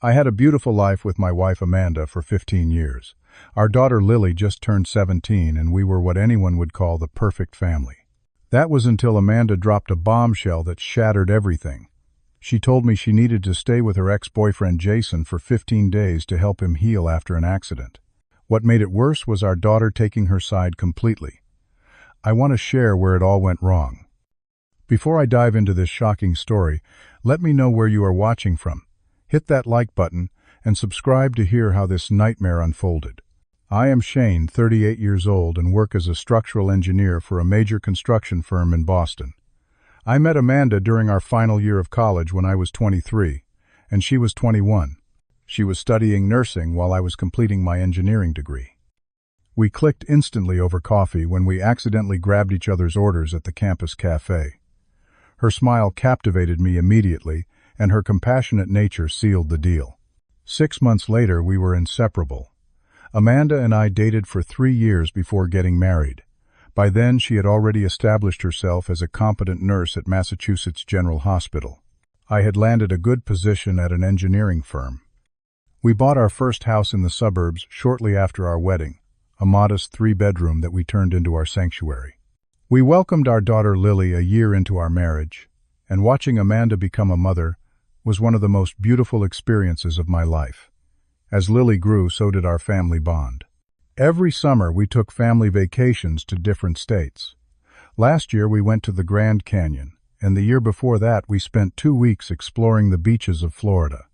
I had a beautiful life with my wife Amanda for 15 years. Our daughter Lily just turned 17, and we were what anyone would call the perfect family. That was until Amanda dropped a bombshell that shattered everything. She told me she needed to stay with her ex-boyfriend Jason for 15 days to help him heal after an accident. What made it worse was our daughter taking her side completely. I want to share where it all went wrong. Before I dive into this shocking story, let me know where you are watching from. Hit that like button and subscribe to hear how this nightmare unfolded. I am Shane, 38 years old, and work as a structural engineer for a major construction firm in Boston. I met Amanda during our final year of college when I was 23, and she was 21. She was studying nursing while I was completing my engineering degree. We clicked instantly over coffee when we accidentally grabbed each other's orders at the campus cafe. Her smile captivated me immediately, and her compassionate nature sealed the deal. 6 months later, we were inseparable. Amanda and I dated for 3 years before getting married. By then, she had already established herself as a competent nurse at Massachusetts General Hospital. I had landed a good position at an engineering firm. We bought our first house in the suburbs shortly after our wedding, a modest 3-bedroom that we turned into our sanctuary. We welcomed our daughter Lily a year into our marriage, and watching Amanda become a mother was one of the most beautiful experiences of my life. As Lily grew, so did our family bond. Every summer, we took family vacations to different states. Last year, we went to the Grand Canyon, and the year before that, we spent 2 weeks exploring the beaches of Florida.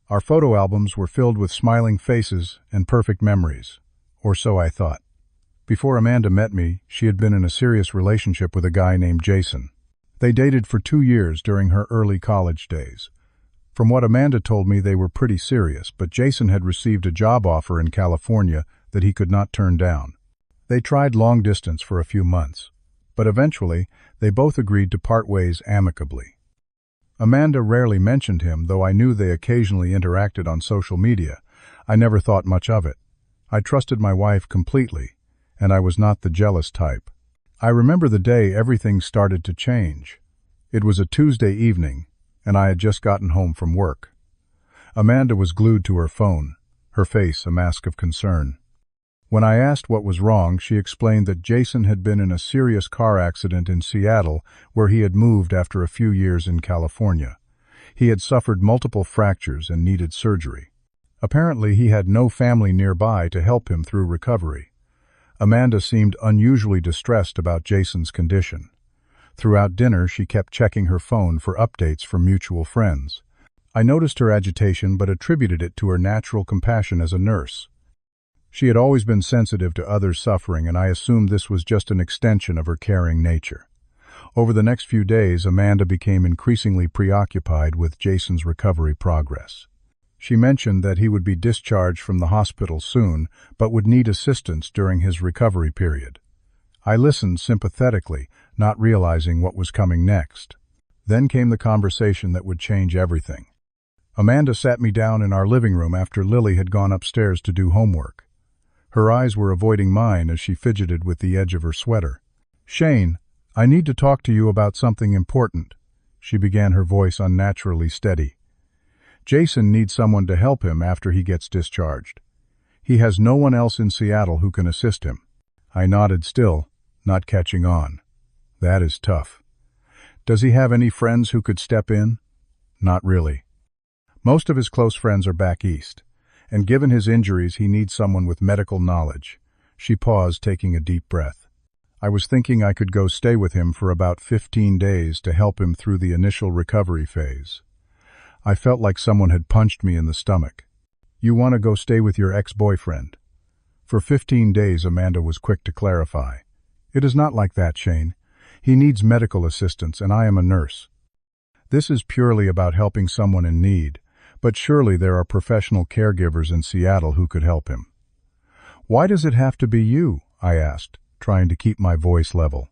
Our photo albums were filled with smiling faces and perfect memories, or so I thought. Before Amanda met me, she had been in a serious relationship with a guy named Jason. They dated for 2 years during her early college days. From what Amanda told me, they were pretty serious, but Jason had received a job offer in California that he could not turn down. They tried long distance for a few months, but eventually they both agreed to part ways amicably. Amanda rarely mentioned him, though I knew they occasionally interacted on social media. I never thought much of it. I trusted my wife completely, and I was not the jealous type. I remember the day everything started to change. It was a Tuesday evening, and I had just gotten home from work. Amanda was glued to her phone, her face a mask of concern. When I asked what was wrong, she explained that Jason had been in a serious car accident in Seattle, where he had moved after a few years in California. He had suffered multiple fractures and needed surgery. Apparently, he had no family nearby to help him through recovery. Amanda seemed unusually distressed about Jason's condition. Throughout dinner, she kept checking her phone for updates from mutual friends. I noticed her agitation but attributed it to her natural compassion as a nurse. She had always been sensitive to others' suffering, and I assumed this was just an extension of her caring nature. Over the next few days, Amanda became increasingly preoccupied with Jason's recovery progress. She mentioned that he would be discharged from the hospital soon, but would need assistance during his recovery period. I listened sympathetically, not realizing what was coming next. Then came the conversation that would change everything. Amanda sat me down in our living room after Lily had gone upstairs to do homework. Her eyes were avoiding mine as she fidgeted with the edge of her sweater. "Shane, I need to talk to you about something important," she began, her voice unnaturally steady. "Jason needs someone to help him after he gets discharged. He has no one else in Seattle who can assist him." I nodded, still not catching on. That is tough. "Does he have any friends who could step in?" "Not really. Most of his close friends are back east, and given his injuries, he needs someone with medical knowledge." She paused, taking a deep breath. "I was thinking I could go stay with him for about 15 days to help him through the initial recovery phase." I felt like someone had punched me in the stomach. "You want to go stay with your ex-boyfriend?" For 15 days, Amanda was quick to clarify. "It is not like that, Shane. He needs medical assistance, and I am a nurse. This is purely about helping someone in need, but surely there are professional caregivers in Seattle who could help him." "Why does it have to be you?" I asked, trying to keep my voice level.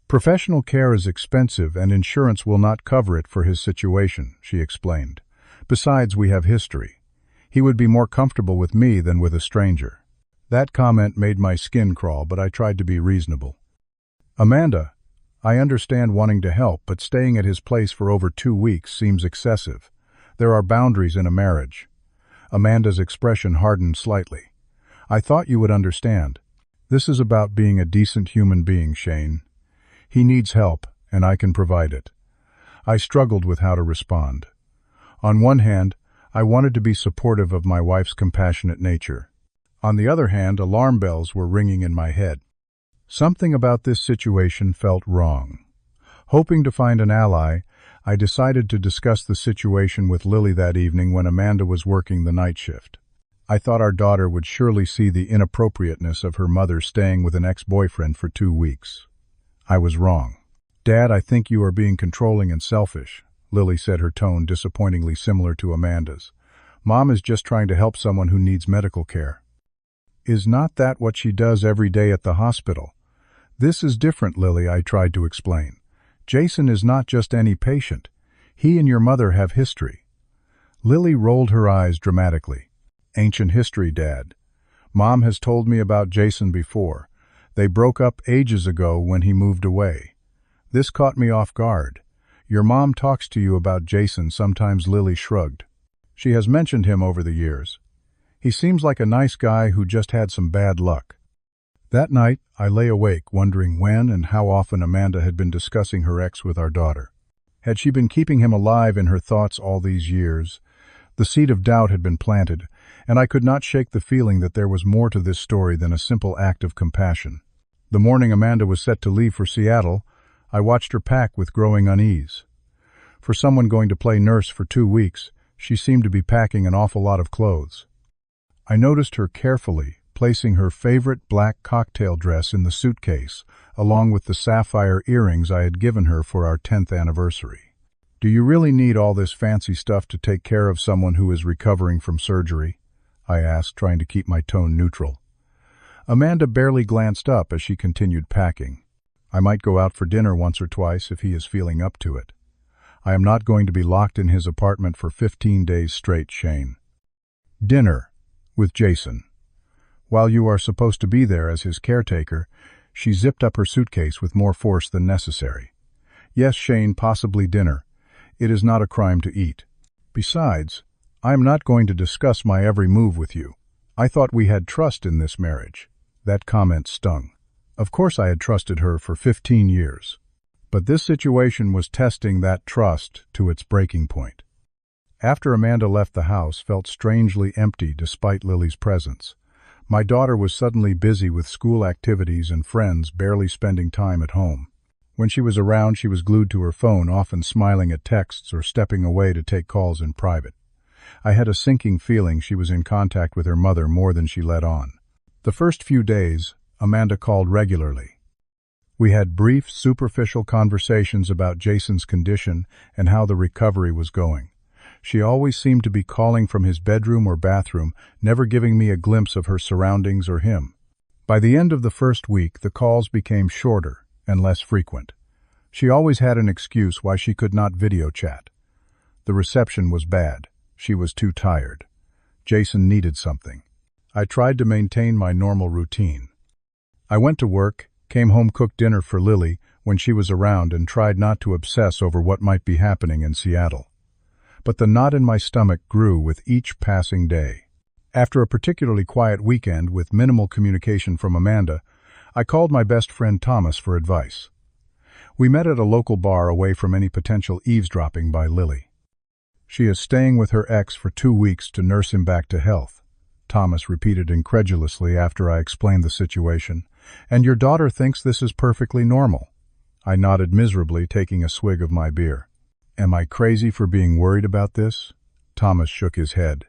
"Professional care is expensive, and insurance will not cover it for his situation," she explained. "Besides, we have history. He would be more comfortable with me than with a stranger." That comment made my skin crawl, but I tried to be reasonable. "Amanda, I understand wanting to help, but staying at his place for over 2 weeks seems excessive. There are boundaries in a marriage. Amanda's expression hardened slightly. "I thought you would understand. This is about being a decent human being, Shane. He needs help, and I can provide it." I struggled with how to respond. On one hand, I wanted to be supportive of my wife's compassionate nature. On the other hand, alarm bells were ringing in my head. Something about this situation felt wrong. Hoping to find an ally, I decided to discuss the situation with Lily that evening when Amanda was working the night shift. I thought our daughter would surely see the inappropriateness of her mother staying with an ex-boyfriend for 2 weeks. I was wrong. "Dad, I think you are being controlling and selfish," Lily said, her tone disappointingly similar to Amanda's. "Mom is just trying to help someone who needs medical care." "Is not that what she does every day at the hospital?" "This is different, Lily," I tried to explain. "Jason is not just any patient. He and your mother have history." Lily rolled her eyes dramatically. "Ancient history, Dad. Mom has told me about Jason before. They broke up ages ago when he moved away. This caught me off guard. Your mom talks to you about Jason sometimes." Lily shrugged. "She has mentioned him over the years. He seems like a nice guy who just had some bad luck." That night, I lay awake wondering when and how often Amanda had been discussing her ex with our daughter. Had she been keeping him alive in her thoughts all these years? The seed of doubt had been planted, and I could not shake the feeling that there was more to this story than a simple act of compassion. The morning Amanda was set to leave for Seattle, I watched her pack with growing unease. For someone going to play nurse for 2 weeks, she seemed to be packing an awful lot of clothes. I noticed her carefully placing her favorite black cocktail dress in the suitcase, along with the sapphire earrings I had given her for our 10th anniversary. "Do you really need all this fancy stuff to take care of someone who is recovering from surgery?" I asked, trying to keep my tone neutral. Amanda barely glanced up as she continued packing. "I might go out for dinner once or twice if he is feeling up to it. I am not going to be locked in his apartment for 15 days straight, Shane." "Dinner with Jason. While you are supposed to be there as his caretaker." She zipped up her suitcase with more force than necessary. "Yes, Shane, possibly dinner. It is not a crime to eat. Besides, I am not going to discuss my every move with you. I thought we had trust in this marriage." That comment stung. Of course I had trusted her for 15 years. But this situation was testing that trust to its breaking point. After Amanda left the house felt strangely empty despite Lily's presence. My daughter was suddenly busy with school activities and friends, barely spending time at home. When she was around, she was glued to her phone, often smiling at texts or stepping away to take calls in private. I had a sinking feeling she was in contact with her mother more than she let on. The first few days, Amanda called regularly. We had brief, superficial conversations about Jason's condition and how the recovery was going. She always seemed to be calling from his bedroom or bathroom, never giving me a glimpse of her surroundings or him. By the end of the first week, the calls became shorter and less frequent. She always had an excuse why she could not video chat. The reception was bad. She was too tired. Jason needed something. I tried to maintain my normal routine. I went to work, came home, cooked dinner for Lily when she was around, and tried not to obsess over what might be happening in Seattle. But the knot in my stomach grew with each passing day. After a particularly quiet weekend with minimal communication from Amanda, I called my best friend Thomas for advice. We met at a local bar away from any potential eavesdropping by Lily. "She is staying with her ex for 2 weeks to nurse him back to health," Thomas repeated incredulously after I explained the situation. "And your daughter thinks this is perfectly normal." I nodded miserably, taking a swig of my beer. "Am I crazy for being worried about this?" Thomas shook his head.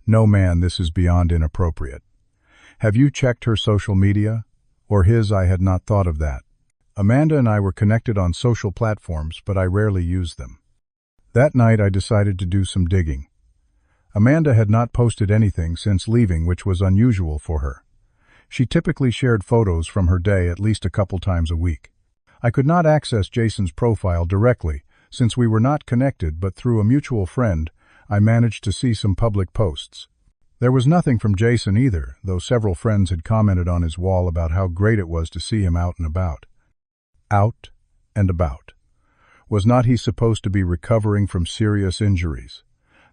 "No, man, this is beyond inappropriate. Have you checked her social media? Or his? I had not thought of that. Amanda and I were connected on social platforms, but I rarely used them." That night I decided to do some digging. Amanda had not posted anything since leaving, which was unusual for her. She typically shared photos from her day at least a couple times a week. I could not access Jason's profile directly, since we were not connected, but through a mutual friend, I managed to see some public posts. There was nothing from Jason either, though several friends had commented on his wall about how great it was to see him out and about. Out and about. Was not he supposed to be recovering from serious injuries?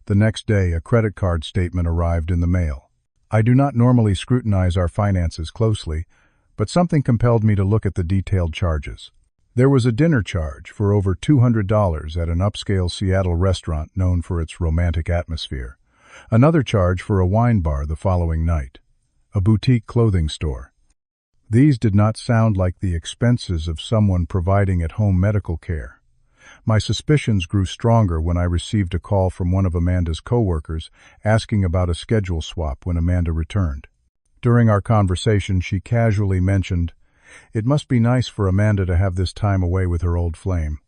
The next day, a credit card statement arrived in the mail. I do not normally scrutinize our finances closely, but something compelled me to look at the detailed charges. There was a dinner charge for over $200 at an upscale Seattle restaurant known for its romantic atmosphere. Another charge for a wine bar the following night. A boutique clothing store. These did not sound like the expenses of someone providing at-home medical care. My suspicions grew stronger when I received a call from one of Amanda's coworkers asking about a schedule swap when Amanda returned. During our conversation, she casually mentioned, "It must be nice for Amanda to have this time away with her old flame."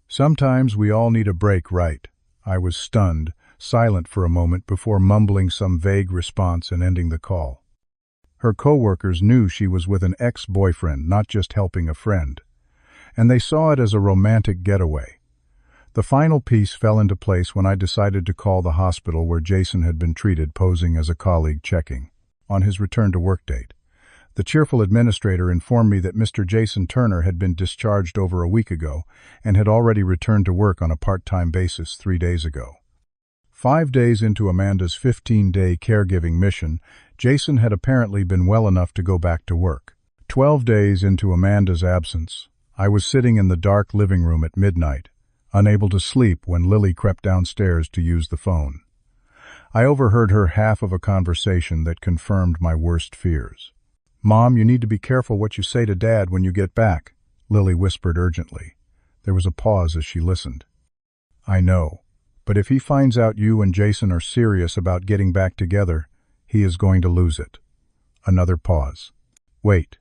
Sometimes we all need a break, right? I was stunned, silent for a moment before mumbling some vague response and ending the call. Her coworkers knew she was with an ex-boyfriend, not just helping a friend, and they saw it as a romantic getaway. The final piece fell into place when I decided to call the hospital where Jason had been treated, posing as a colleague checking on his return to work date. The cheerful administrator informed me that Mr. Jason Turner had been discharged over a week ago and had already returned to work on a part-time basis 3 days ago. 5 days into Amanda's 15-day caregiving mission, Jason had apparently been well enough to go back to work. 12 days into Amanda's absence, I was sitting in the dark living room at midnight, unable to sleep when Lily crept downstairs to use the phone. I overheard her half of a conversation that confirmed my worst fears. "Mom, you need to be careful what you say to Dad when you get back," Lily whispered urgently. There was a pause as she listened. "I know, but if he finds out you and Jason are serious about getting back together, he is going to lose it." Another pause. "Wait,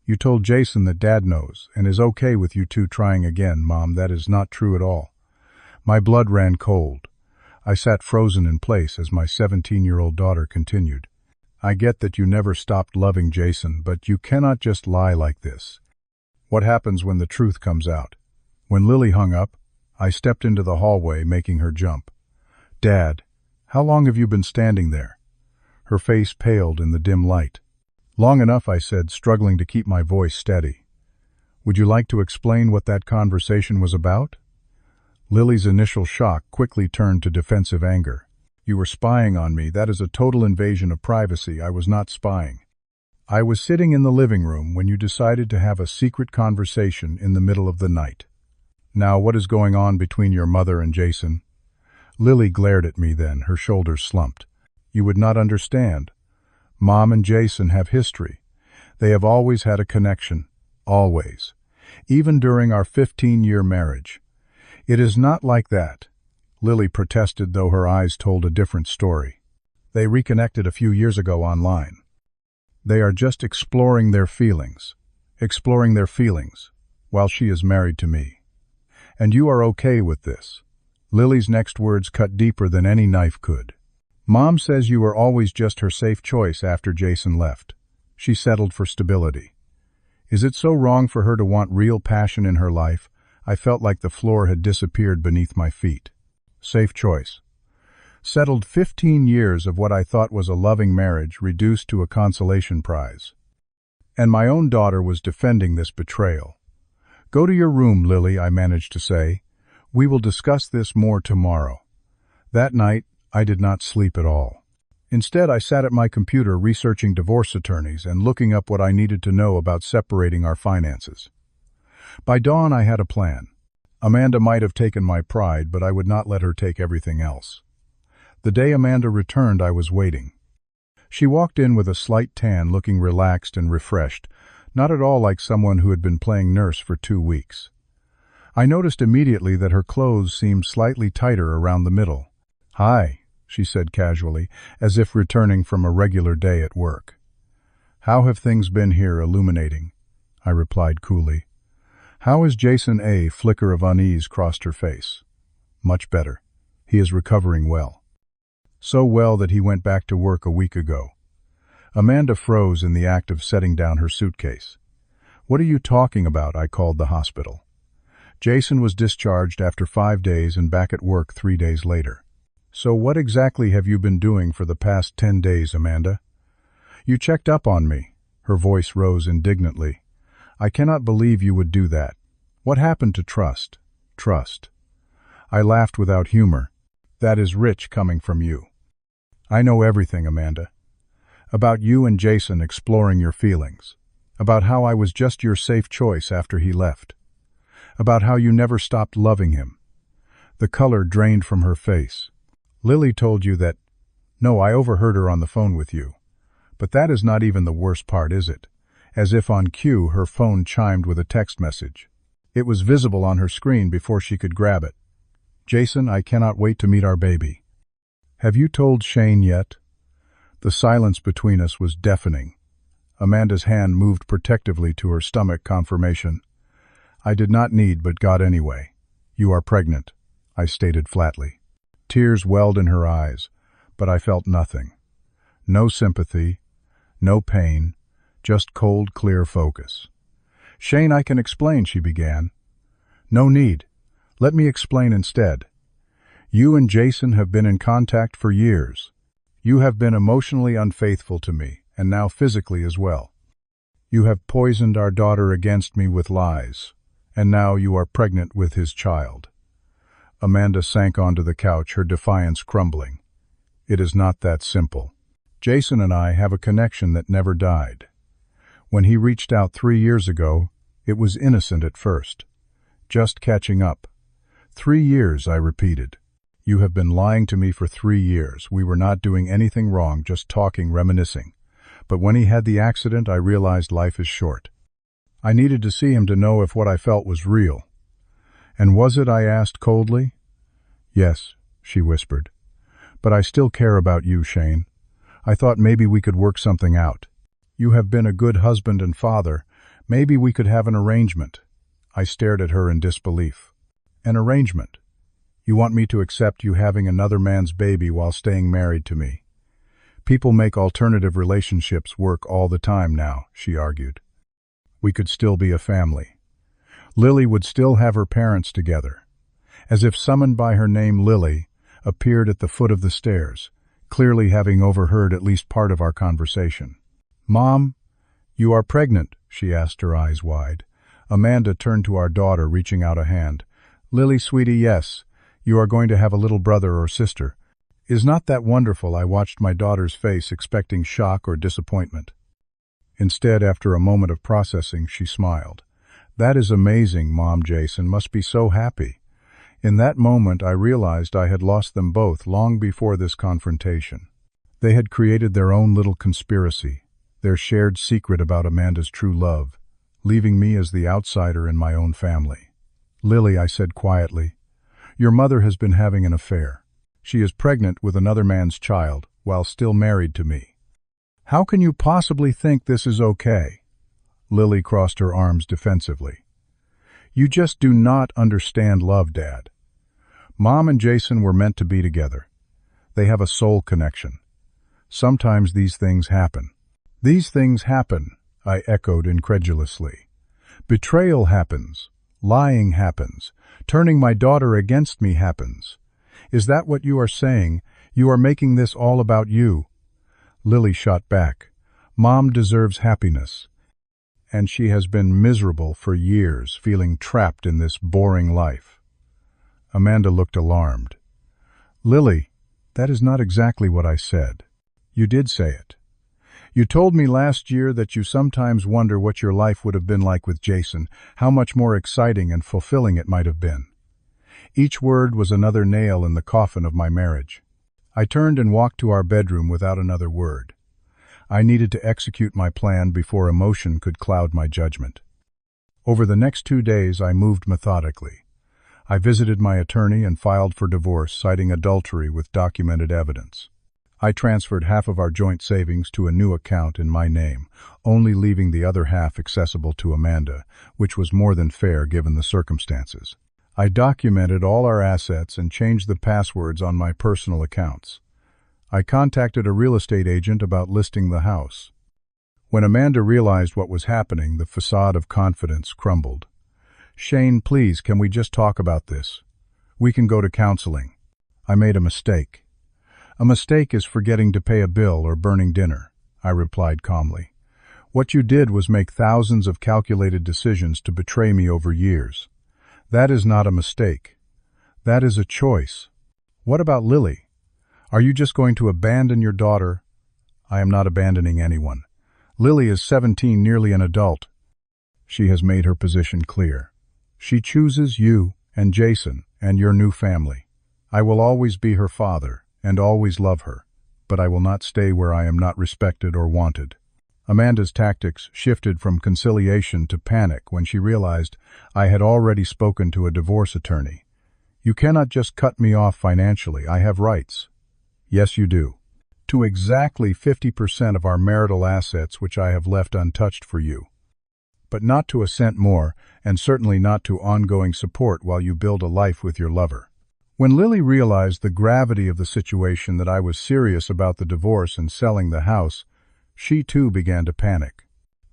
you told Jason that Dad knows and is okay with you two trying again, Mom. That is not true at all." My blood ran cold. I sat frozen in place as my 17-year-old daughter continued. "I get that you never stopped loving Jason, but you cannot just lie like this." What happens when the truth comes out? When Lily hung up, I stepped into the hallway, making her jump. "Dad, how long have you been standing there?" Her face paled in the dim light. "Long enough," I said, struggling to keep my voice steady. "Would you like to explain what that conversation was about?" Lily's initial shock quickly turned to defensive anger. "You were spying on me. That is a total invasion of privacy. I was not spying. I was sitting in the living room when you decided to have a secret conversation in the middle of the night. Now, what is going on between your mother and Jason?" Lily glared at me then, her shoulders slumped. "You would not understand. Mom and Jason have history. They have always had a connection. Always. Even during our 15-year marriage. It is not like that." Lily protested, though her eyes told a different story. "They reconnected a few years ago online. They are just exploring their feelings, while she is married to me. And you are okay with this." Lily's next words cut deeper than any knife could. "Mom says you were always just her safe choice after Jason left. She settled for stability. Is it so wrong for her to want real passion in her life?" I felt like the floor had disappeared beneath my feet. Safe choice. Settled 15 years of what I thought was a loving marriage reduced to a consolation prize. And my own daughter was defending this betrayal. "Go to your room, Lily," I managed to say. "We will discuss this more tomorrow." That night, I did not sleep at all. Instead, I sat at my computer researching divorce attorneys and looking up what I needed to know about separating our finances. By dawn, I had a plan. Amanda might have taken my pride, but I would not let her take everything else. The day Amanda returned, I was waiting. She walked in with a slight tan, looking relaxed and refreshed, not at all like someone who had been playing nurse for 2 weeks. I noticed immediately that her clothes seemed slightly tighter around the middle. "Hi," she said casually, as if returning from a regular day at work. "How have things been here?" "Illuminating," I replied coolly. "How is Jason?" A flicker of unease crossed her face. "Much better. He is recovering well. So well that he went back to work a week ago." Amanda froze in the act of setting down her suitcase. "What are you talking about?" I called the hospital. "Jason was discharged after 5 days and back at work 3 days later." "So what exactly have you been doing for the past 10 days, Amanda?" "You checked up on me." Her voice rose indignantly. "I cannot believe you would do that. What happened to trust?" "Trust." I laughed without humor. That is rich coming from you. I know everything, Amanda. About you and Jason exploring your feelings. About how I was just your safe choice after he left. About how you never stopped loving him. The color drained from her face. Lily told you that... No, I overheard her on the phone with you. But that is not even the worst part, is it? As if on cue, her phone chimed with a text message. It was visible on her screen before she could grab it. Jason, I cannot wait to meet our baby. Have you told Shane yet? The silence between us was deafening. Amanda's hand moved protectively to her stomach, confirmation. I did not need, but got anyway. You are pregnant, I stated flatly. Tears welled in her eyes, but I felt nothing. No sympathy, no pain, just cold, clear focus. Shane, I can explain, she began. No need. Let me explain instead. You and Jason have been in contact for years. You have been emotionally unfaithful to me, and now physically as well. You have poisoned our daughter against me with lies, and now you are pregnant with his child. Amanda sank onto the couch, her defiance crumbling. It is not that simple. Jason and I have a connection that never died. When he reached out 3 years ago, it was innocent at first. Just catching up. 3 years, I repeated. You have been lying to me for 3 years. We were not doing anything wrong, just talking, reminiscing. But when he had the accident, I realized life is short. I needed to see him to know if what I felt was real. And was it, I asked coldly. Yes, she whispered. But I still care about you, Shane. I thought maybe we could work something out. You have been a good husband and father. Maybe we could have an arrangement. I stared at her in disbelief. An arrangement? You want me to accept you having another man's baby while staying married to me? People make alternative relationships work all the time now, she argued. We could still be a family. Lily would still have her parents together. As if summoned by her name, Lily appeared at the foot of the stairs, clearly having overheard at least part of our conversation. Mom, you are pregnant, she asked, her eyes wide. Amanda turned to our daughter, reaching out a hand. Lily, sweetie, yes. You are going to have a little brother or sister. Is not that wonderful? I watched my daughter's face, expecting shock or disappointment. Instead, after a moment of processing, she smiled. That is amazing, Mom. Jason must be so happy. In that moment, I realized I had lost them both long before this confrontation. They had created their own little conspiracy, their shared secret about Amanda's true love, leaving me as the outsider in my own family. Lily, I said quietly, your mother has been having an affair. She is pregnant with another man's child, while still married to me. How can you possibly think this is okay? Lily crossed her arms defensively. You just do not understand love, Dad. Mom and Jason were meant to be together. They have a soul connection. Sometimes these things happen. These things happen, I echoed incredulously. Betrayal happens. Lying happens. Turning my daughter against me happens. Is that what you are saying? You are making this all about you. Lily shot back. Mom deserves happiness. And she has been miserable for years, feeling trapped in this boring life. Amanda looked alarmed. Lily, that is not exactly what I said. You did say it. You told me last year that you sometimes wonder what your life would have been like with Jason, how much more exciting and fulfilling it might have been. Each word was another nail in the coffin of my marriage. I turned and walked to our bedroom without another word. I needed to execute my plan before emotion could cloud my judgment. Over the next 2 days, I moved methodically. I visited my attorney and filed for divorce, citing adultery with documented evidence. I transferred half of our joint savings to a new account in my name, only leaving the other half accessible to Amanda, which was more than fair given the circumstances. I documented all our assets and changed the passwords on my personal accounts. I contacted a real estate agent about listing the house. When Amanda realized what was happening, the facade of confidence crumbled. Shane, please, can we just talk about this? We can go to counseling. I made a mistake. A mistake is forgetting to pay a bill or burning dinner, I replied calmly. What you did was make thousands of calculated decisions to betray me over years. That is not a mistake. That is a choice. What about Lily? Are you just going to abandon your daughter? I am not abandoning anyone. Lily is 17, nearly an adult. She has made her position clear. She chooses you and Jason and your new family. I will always be her father and always love her, but I will not stay where I am not respected or wanted. Amanda's tactics shifted from conciliation to panic when she realized I had already spoken to a divorce attorney. You cannot just cut me off financially. I have rights. Yes, you do. To exactly 50% of our marital assets, which I have left untouched for you. But not to a cent more, and certainly not to ongoing support while you build a life with your lover. When Lily realized the gravity of the situation, that I was serious about the divorce and selling the house, she too began to panic.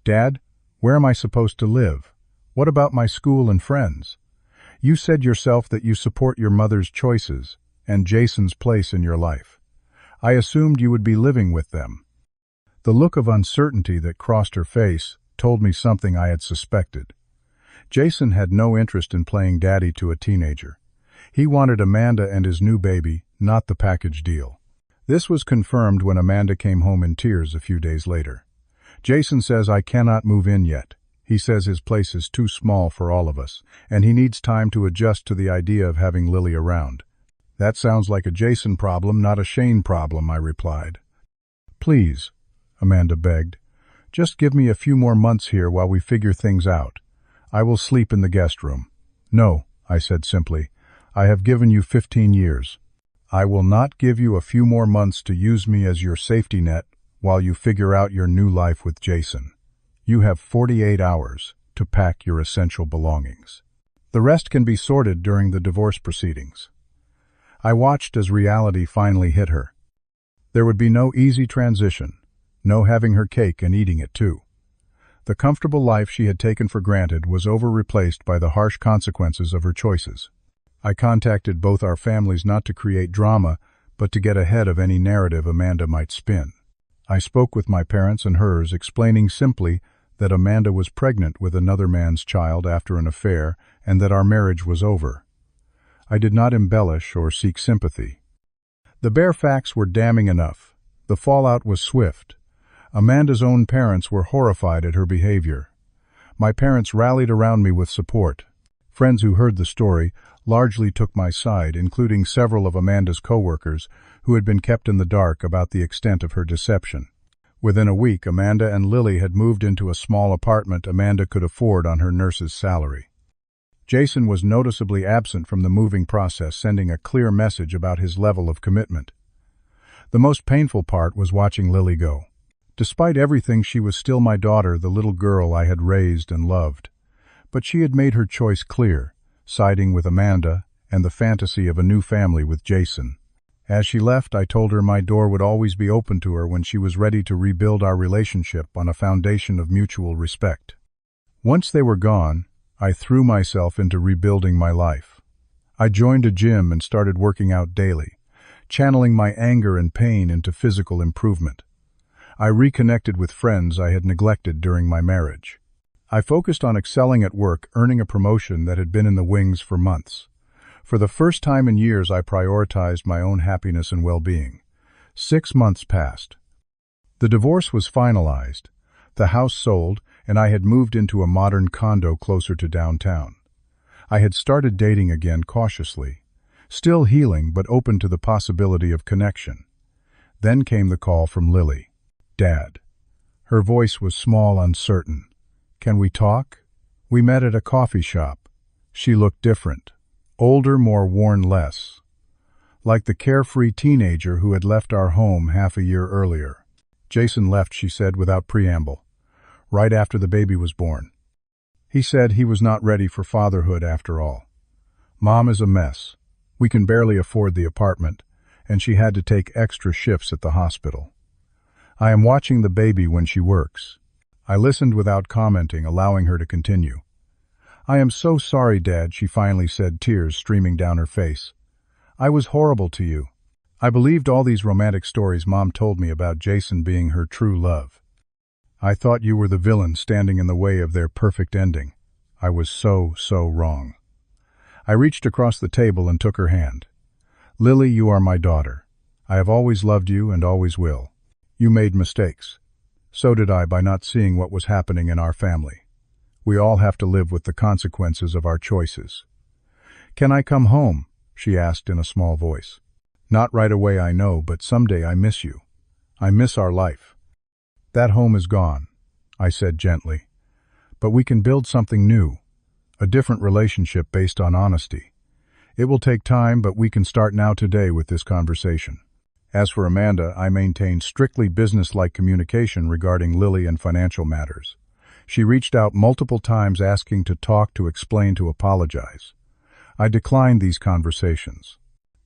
Dad, where am I supposed to live? What about my school and friends? You said yourself that you support your mother's choices and Jason's place in your life. I assumed you would be living with them. The look of uncertainty that crossed her face told me something I had suspected. Jason had no interest in playing daddy to a teenager. He wanted Amanda and his new baby, not the package deal. This was confirmed when Amanda came home in tears a few days later. Jason says I cannot move in yet. He says his place is too small for all of us, and he needs time to adjust to the idea of having Lily around. That sounds like a Jason problem, not a Shane problem, I replied. Please, Amanda begged. Just give me a few more months here while we figure things out. I will sleep in the guest room. No, I said simply. I have given you 15 years. I will not give you a few more months to use me as your safety net while you figure out your new life with Jason. You have 48 hours to pack your essential belongings. The rest can be sorted during the divorce proceedings. I watched as reality finally hit her. There would be no easy transition, no having her cake and eating it too. The comfortable life she had taken for granted was over-replaced by the harsh consequences of her choices. I contacted both our families not to create drama, but to get ahead of any narrative Amanda might spin. I spoke with my parents and hers, explaining simply that Amanda was pregnant with another man's child after an affair and that our marriage was over. I did not embellish or seek sympathy. The bare facts were damning enough. The fallout was swift. Amanda's own parents were horrified at her behavior. My parents rallied around me with support. Friends who heard the story largely took my side, including several of Amanda's co-workers who had been kept in the dark about the extent of her deception. Within a week, Amanda and Lily had moved into a small apartment Amanda could afford on her nurse's salary. Jason was noticeably absent from the moving process, sending a clear message about his level of commitment. The most painful part was watching Lily go. Despite everything, she was still my daughter, the little girl I had raised and loved. But she had made her choice clear, siding with Amanda and the fantasy of a new family with Jason. As she left, I told her my door would always be open to her when she was ready to rebuild our relationship on a foundation of mutual respect. Once they were gone, I threw myself into rebuilding my life. I joined a gym and started working out daily, channeling my anger and pain into physical improvement. I reconnected with friends I had neglected during my marriage. I focused on excelling at work, earning a promotion that had been in the wings for months. For the first time in years, I prioritized my own happiness and well-being. 6 months passed. The divorce was finalized, the house sold, and I had moved into a modern condo closer to downtown. I had started dating again cautiously, still healing but open to the possibility of connection. Then came the call from Lily. Dad. Her voice was small, uncertain. Can we talk? We met at a coffee shop. She looked different. Older, more worn less. Like the carefree teenager who had left our home half a year earlier. Jason left, she said without preamble, right after the baby was born. He said he was not ready for fatherhood after all. Mom is a mess. We can barely afford the apartment, and she had to take extra shifts at the hospital. I am watching the baby when she works. I listened without commenting, allowing her to continue. I am so sorry, Dad, she finally said, tears streaming down her face. I was horrible to you. I believed all these romantic stories Mom told me about Jason being her true love. I thought you were the villain standing in the way of their perfect ending. I was so wrong. I reached across the table and took her hand. Lily, you are my daughter. I have always loved you and always will. You made mistakes. So did I by not seeing what was happening in our family. We all have to live with the consequences of our choices. Can I come home? She asked in a small voice. Not right away, I know, but someday I miss you. I miss our life. That home is gone, I said gently. But we can build something new, a different relationship based on honesty. It will take time, but we can start now today with this conversation. As for Amanda, I maintained strictly business-like communication regarding Lily and financial matters. She reached out multiple times asking to talk, to explain, to apologize. I declined these conversations.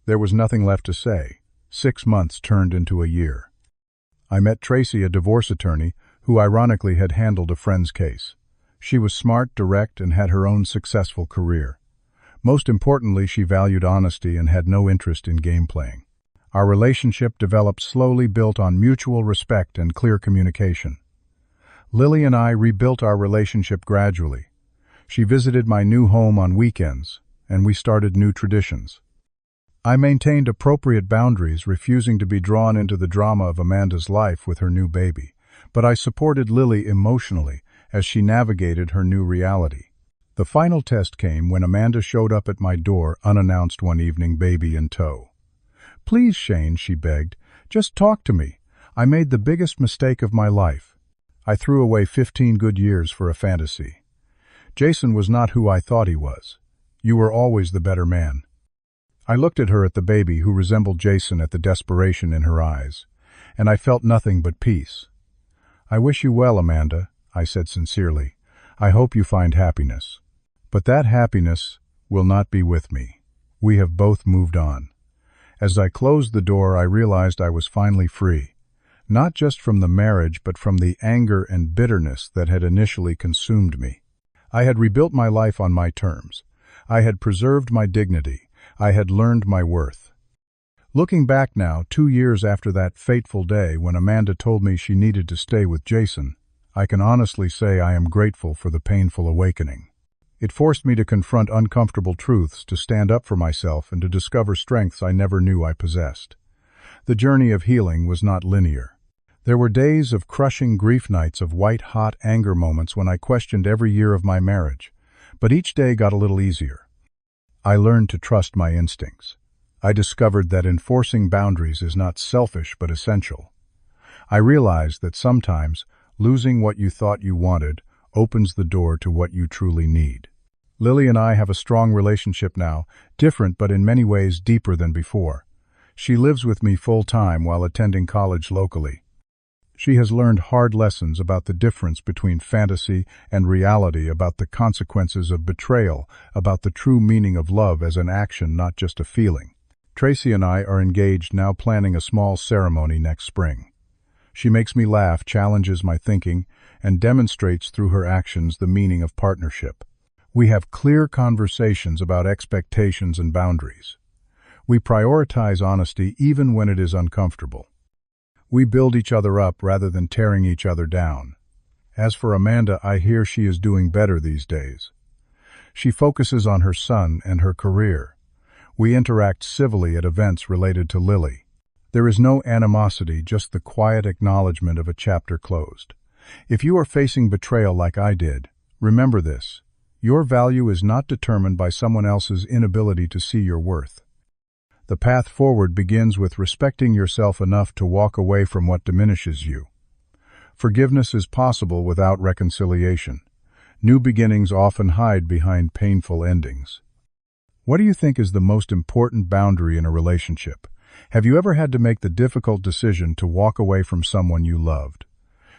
There was nothing left to say. 6 months turned into a year. I met Tracy, a divorce attorney, who ironically had handled a friend's case. She was smart, direct, and had her own successful career. Most importantly, she valued honesty and had no interest in game playing. Our relationship developed slowly, built on mutual respect and clear communication. Lily and I rebuilt our relationship gradually. She visited my new home on weekends, and we started new traditions. I maintained appropriate boundaries, refusing to be drawn into the drama of Amanda's life with her new baby, but I supported Lily emotionally as she navigated her new reality. The final test came when Amanda showed up at my door unannounced one evening, baby in tow. Please, Shane, she begged, just talk to me. I made the biggest mistake of my life. I threw away 15 good years for a fantasy. Jason was not who I thought he was. You were always the better man. I looked at her, at the baby who resembled Jason, at the desperation in her eyes, and I felt nothing but peace. I wish you well, Amanda, I said sincerely. I hope you find happiness. But that happiness will not be with me. We have both moved on. As I closed the door, I realized I was finally free, not just from the marriage, but from the anger and bitterness that had initially consumed me. I had rebuilt my life on my terms. I had preserved my dignity. I had learned my worth. Looking back now, 2 years after that fateful day when Amanda told me she needed to stay with Jason, I can honestly say I am grateful for the painful awakening. It forced me to confront uncomfortable truths, to stand up for myself, and to discover strengths I never knew I possessed. The journey of healing was not linear. There were days of crushing grief, nights of white-hot anger, moments when I questioned every year of my marriage. But each day got a little easier. I learned to trust my instincts. I discovered that enforcing boundaries is not selfish but essential. I realized that sometimes losing what you thought you wanted opens the door to what you truly need. Lily and I have a strong relationship now, different but in many ways deeper than before. She lives with me full-time while attending college locally. She has learned hard lessons about the difference between fantasy and reality, about the consequences of betrayal, about the true meaning of love as an action, not just a feeling. Tracy and I are engaged now, planning a small ceremony next spring. She makes me laugh, challenges my thinking, and demonstrates through her actions the meaning of partnership. We have clear conversations about expectations and boundaries. We prioritize honesty even when it is uncomfortable. We build each other up rather than tearing each other down. As for Amanda, I hear she is doing better these days. She focuses on her son and her career. We interact civilly at events related to Lily. There is no animosity, just the quiet acknowledgement of a chapter closed. If you are facing betrayal like I did, remember this: your value is not determined by someone else's inability to see your worth. The path forward begins with respecting yourself enough to walk away from what diminishes you. Forgiveness is possible without reconciliation. New beginnings often hide behind painful endings. What do you think is the most important boundary in a relationship? Have you ever had to make the difficult decision to walk away from someone you loved?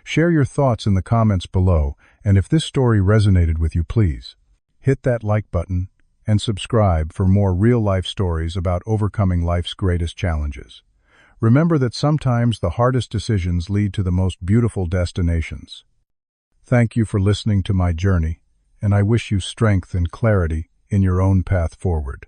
Share your thoughts in the comments below, and if this story resonated with you, please hit that like button and subscribe for more real-life stories about overcoming life's greatest challenges. Remember that sometimes the hardest decisions lead to the most beautiful destinations. Thank you for listening to my journey, and I wish you strength and clarity in your own path forward.